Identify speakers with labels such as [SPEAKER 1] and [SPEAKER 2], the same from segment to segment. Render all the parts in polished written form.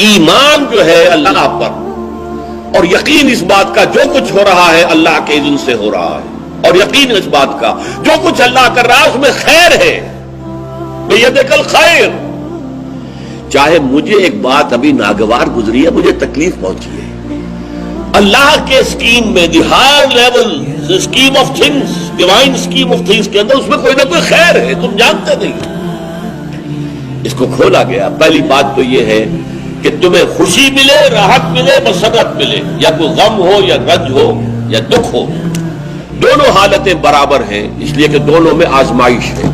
[SPEAKER 1] ایمان جو ہے اللہ پر اور یقین اس بات کا جو کچھ ہو رہا ہے اللہ کے اذن سے ہو رہا ہے، اور یقین اس بات کا جو کچھ اللہ کر رہا ہے اس میں خیر ہے، بیدک الخیر۔ چاہے مجھے ایک بات ابھی ناگوار گزری ہے، مجھے تکلیف پہنچی ہے، اللہ کے اسکیم میں، the higher level scheme of things, divine scheme of things کے اندر اس میں کوئی نہ کوئی خیر ہے، تم جانتے نہیں۔ اس کو کھولا گیا۔ پہلی بات تو یہ ہے کہ تمہیں خوشی ملے، راحت ملے، مسرت ملے، یا کوئی غم ہو یا رنج ہو یا دکھ ہو، دونوں حالتیں برابر ہیں، اس لیے کہ دونوں میں آزمائش ہے۔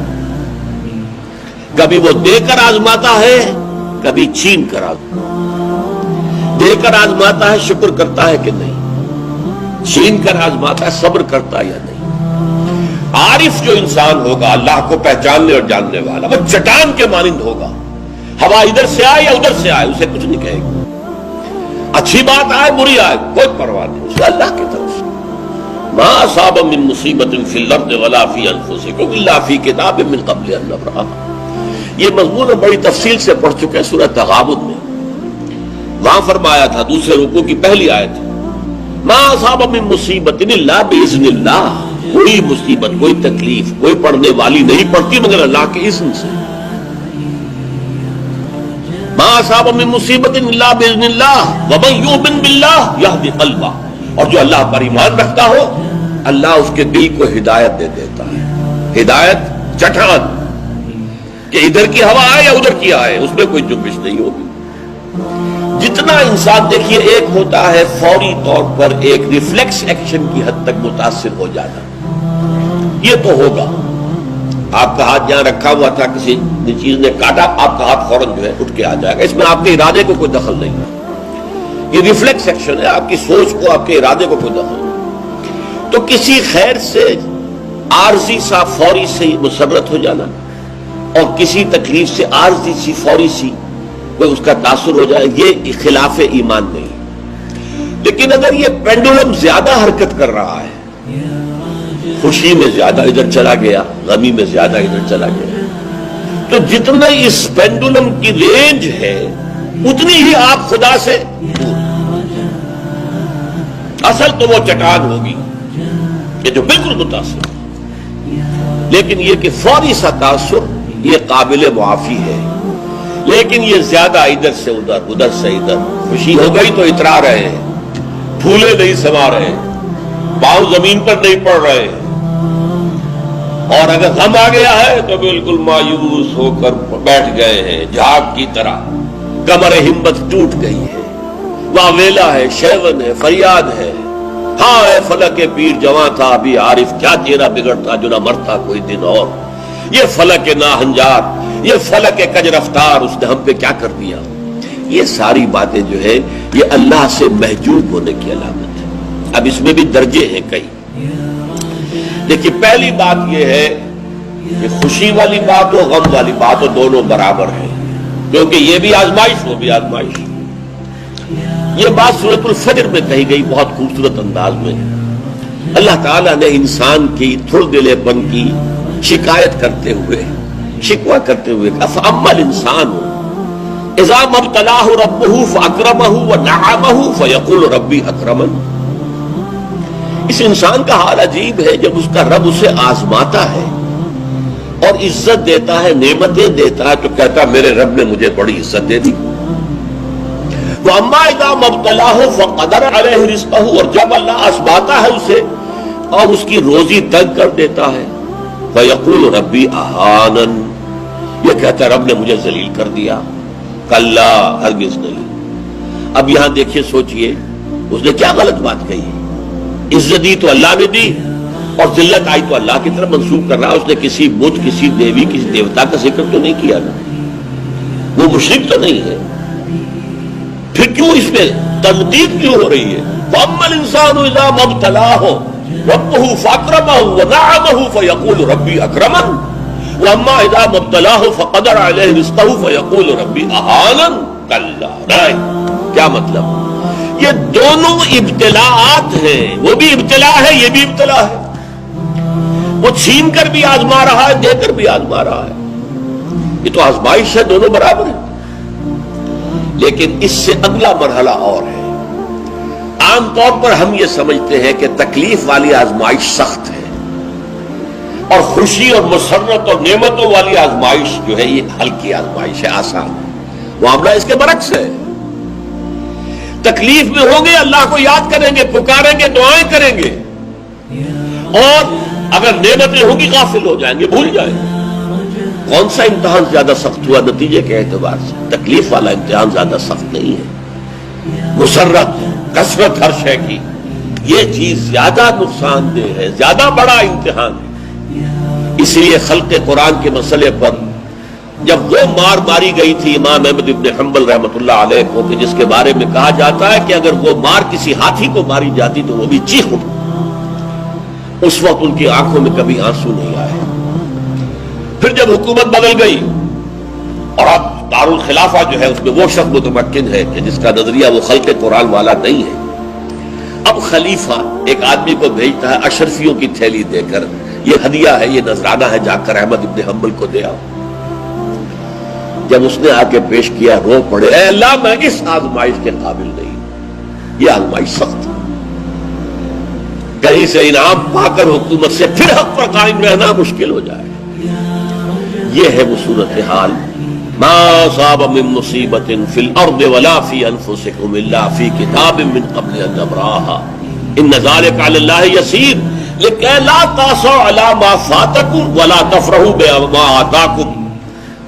[SPEAKER 1] کبھی وہ دے کر آزماتا ہے، کبھی چھین کر آزماتا۔ دے کر آزماتا ہے، شکر کرتا ہے کہ نہیں، چھین کر آزماتا ہے، صبر کرتا ہے یا نہیں۔ عارف جو انسان ہوگا، اللہ کو پہچاننے اور جاننے والا، وہ چٹان کے مانند ہوگا، ہوا ادھر سے آئے یا ادھر سے آئے اسے کچھ نہیں کہے گا، اچھی بات آئے بری آئے کوئی پرواہ نہیں، اسے اللہ کی طرف سے۔ ما اصاب من مصیبت فی الارض ولا فی انفسکم الا فی کتاب من قبل ان نبرأها۔ یہ مضمون بڑی تفصیل سے پڑھ چکے سورۃ تغابن میں۔ وہاں فرمایا تھا دوسرے رکوع کی پہلی آیت، ما اصاب من مصیبت الا باذن اللہ، کوئی مصیبت، کوئی تکلیف، کوئی پڑھنے والی نہیں پڑتی مگر اللہ کے اذن سے۔ ما اصاب من مصیبت الا باذن اللہ ومن یؤمن باللہ یہدی قلبہ، اور جو اللہ پر ایمان رکھتا ہو اللہ اس کے دل کو ہدایت دے دیتا ہے۔ ہدایت چٹان کہ ادھر کی ہوا آئے یا ادھر کی آئے اس میں کوئی جنبش نہیں ہوگی۔ جتنا انسان دیکھیے ایک ہوتا ہے فوری طور پر ایک ریفلیکس ایکشن کی حد تک متاثر ہو جانا، یہ تو ہوگا۔ آپ کا ہاتھ جہاں رکھا ہوا تھا کسی چیز نے کاٹا، آپ کا ہاتھ فوراً جو ہے اٹھ کے آ جائے گا، اس میں آپ کے ارادے کو کوئی دخل نہیں ہے، یہ ریفلیکس ایکشن ہے، آپ کی سوچ کو، آپ کے ارادے کو کوئی دخل نہیں۔ تو کسی خیر سے عارضی سا فوری سے مسرت ہو جانا اور کسی تکلیف سے عارضی سی فوری سی کوئی اس کا تاثر ہو جائے، یہ خلاف ایمان نہیں۔ لیکن اگر یہ پینڈولم زیادہ حرکت کر رہا ہے، خوشی میں زیادہ ادھر چلا گیا، غمی میں زیادہ ادھر چلا گیا، تو جتنا اس پینڈولم کی رینج ہے اتنی ہی آپ خدا سے دور۔ اصل تو وہ چٹان ہوگی کہ جو بالکل متاثر، لیکن یہ کہ فوری سا تاثر یہ قابل معافی ہے، لیکن یہ زیادہ ادھر سے ادھر، ادھر سے ادھر، خوشی ہو گئی تو اترا رہے ہیں، پھولے نہیں سما رہے، پاؤں زمین پر نہیں پڑ رہے، اور اگر غم آ گیا ہے تو بالکل مایوس ہو کر بیٹھ گئے ہیں جھاگ کی طرح، کمر ہمت ٹوٹ گئی ہے، واویلا ہے، شیون ہے، فریاد ہے، ہاں اے فلک پیر جواں تھا ابھی عارف، کیا تیرا بگڑتا جو نہ مرتا کوئی دن اور، یہ فلک ناہنجار، یہ فلک کج رفتار، اس نے ہم پہ کیا کر دیا۔ یہ ساری باتیں جو ہے یہ اللہ سے محجوب ہونے کی علامت ہے۔ اب اس میں بھی درجے ہیں کئی۔ دیکھیے پہلی بات یہ ہے کہ خوشی والی بات ہو، غم والی بات ہو، دونوں برابر ہیں، کیونکہ یہ بھی آزمائش، وہ بھی آزمائش۔ یہ بات سورۃ الفجر میں کہی گئی بہت خوبصورت انداز میں۔ اللہ تعالیٰ نے انسان کی تھوڑ دلے پن کی شکایت کرتے ہوئے، شکوہ کرتے ہوئے کہا فَأَمَّا الْإِنسَانُ إِذَا مَا ابْتَلَاهُ رَبُّهُ فَأَكْرَمَهُ وَنَعَمَهُ فَيَقُولُ رَبِّي أَكْرَمَنِ۔ اس انسان کا حال عجیب ہے جب اس کا رب اسے آزماتا ہے اور عزت دیتا ہے، نعمتیں دیتا ہے، تو کہتا میرے رب نے مجھے بڑی عزت دے دی۔ وَأَمَّا إِذَا مَا ابْتَلَاهُ فَقَدَرَ عَلَيْهِ رِزْقَهُ، اور جب اللہ آزماتا ہے اسے اور اس کی روزی تنگ کر دیتا ہے، فَيَقُولُ رَبِّي أَهَانَنِ، یہ کہتا ہے رب نے مجھے ذلیل کر دیا۔ کلا، ہرگز نہیں۔ اب یہاں دیکھیے، سوچئے اس نے کیا غلط بات کہی۔ عزت دی تو اللہ نے دی اور ذلت آئی تو اللہ کی طرف منسوب کر رہا۔ اس نے کسی بت، کسی دیوی، کسی دیوتا کا ذکر تو نہیں کیا نا، وہ مشرک تو نہیں ہے، پھر کیوں اس میں تنقید کیوں ہو رہی ہے؟ فَأَمَّا الْإِنسَانُ إِذَا مَا ابْتَلَاهُ رَبُّهُ فَأَكْرَمَهُ وَنَعَمَهُ فَيَقُولُ رَبِّي أَكْرَمَنِ وَأَمَّا إِذَا مَا ابْتَلَاهُ فَقَدَرَ عَلَيْهِ رِزْقَهُ فَيَقُولُ رَبِّي أَهَانَنِ۔ کلا، نہیں۔ کیا مطلب؟ یہ دونوں ابتلاءات ہیں، وہ بھی ابتلا ہے، یہ بھی ابتلا ہے۔ وہ چھین کر بھی آزما رہا ہے، دے کر بھی آزما رہا ہے، یہ تو آزمائش ہے، دونوں برابر ہیں۔ لیکن اس سے اگلا مرحلہ اور ہے. عام طور پر ہم یہ سمجھتے ہیں کہ تکلیف والی آزمائش سخت ہے اور خوشی اور مسرت اور نعمتوں والی آزمائش جو ہے یہ ہلکی آزمائش ہے، آسان ہے. معاملہ اس کے برعکس ہے. تکلیف میں ہوں گے اللہ کو یاد کریں گے، پکاریں گے، دعائیں کریں گے، اور اگر نعمتیں ہوں گی غافل ہو جائیں گے، بھول جائیں گے. کون سا امتحان زیادہ سخت ہوا نتیجے کے اعتبار سے؟ تکلیف والا امتحان زیادہ سخت نہیں ہے. مسرت، کثرت ہر شے کی، یہ چیز زیادہ نقصان دہ ہے، زیادہ بڑا امتحان ہے. اسی لیے خلق قرآن کے مسئلے پر جب وہ مار ماری گئی تھی امام احمد ابن حنبل رحمۃ اللہ علیہ کو، کہ جس کے بارے میں کہا جاتا ہے کہ اگر وہ مار کسی ہاتھی کو ماری جاتی تو وہ بھی چیخ اٹھتی، اس وقت ان کی آنکھوں میں کبھی آنسو نہیں آئے. پھر جب حکومت بدل گئی اور اب دارالخلافہ جو ہے اس میں وہ شخص متمکن ہے کہ جس کا نظریہ وہ خلق قرآن والا نہیں ہے، اب خلیفہ ایک آدمی کو بھیجتا ہے اشرفیوں کی تھیلی دے کر، یہ ہدیہ ہے، یہ نذرانہ ہے، جا کر احمد ابن حنبل کو دے آؤ. جب اس نے آ کے پیش کیا رو پڑے، اے اللہ میں اس آزمائش کے قابل نہیں، یہ آزمائش سخت ہے. کہیں سے انعام پا کر حکومت سے پھر حق پر قائم رہنا مشکل ہو جائے. یہ ہے وہ صورتحال. ما اصاب من مصیبت فی الارض ولا فی انفسکم الا فی کتاب من قبل ان نبرأها ان ذلک علی اللہ یسیر لکہ لا تأسوا علی ما فاتکم ولا تفرحوا بما آتاکم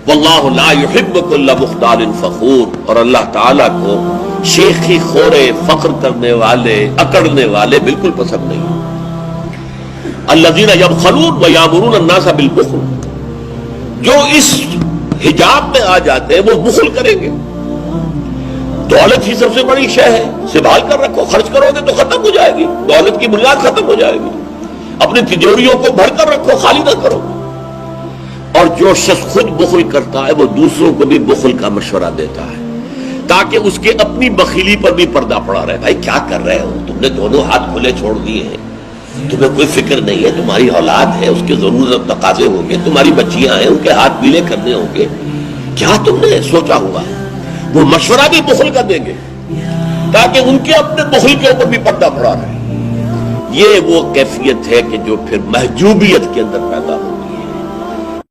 [SPEAKER 1] واللہ لا یحب کل مختال فخور. اور اللہ تعالیٰ کو شیخی خورے، فخر کرنے والے، اکڑنے والے بالکل پسند نہیں. الذین یبخلون ویامرون الناس بالبخل، جو اس حجاب میں آ جاتے ہیں وہ بخل کریں گے. دولت ہی سب سے بڑی شے ہے، سنبھال کر رکھو، خرچ کرو گے تو ختم ہو جائے گی، دولت کی بنیاد ختم ہو جائے گی. اپنی تجوریوں کو بھر کر رکھو، خالی نہ کرو. اور جو شخص خود بخل کرتا ہے وہ دوسروں کو بھی بخل کا مشورہ دیتا ہے تاکہ اس کے اپنی بخیلی پر بھی پردہ پڑا رہے. بھائی کیا کر رہے ہو تم نے؟ دونوں ہاتھ کھلے چھوڑ دیے ہیں، تمہیں کوئی فکر نہیں ہے، تمہاری اولاد ہے، اس کے ضرورت تقاضے ہوں گے، تمہاری بچیاں ہیں، ان کے ہاتھ پیلے کرنے ہوں گے، کیا تم نے سوچا ہوا؟ وہ مشورہ بھی بخل کر دیں گے تاکہ ان کے اپنے بخل کے اوپر بھی پردہ پڑا رہے. یہ وہ کیفیت ہے کہ جو پھر محجوبیت کے اندر پیدا ہو.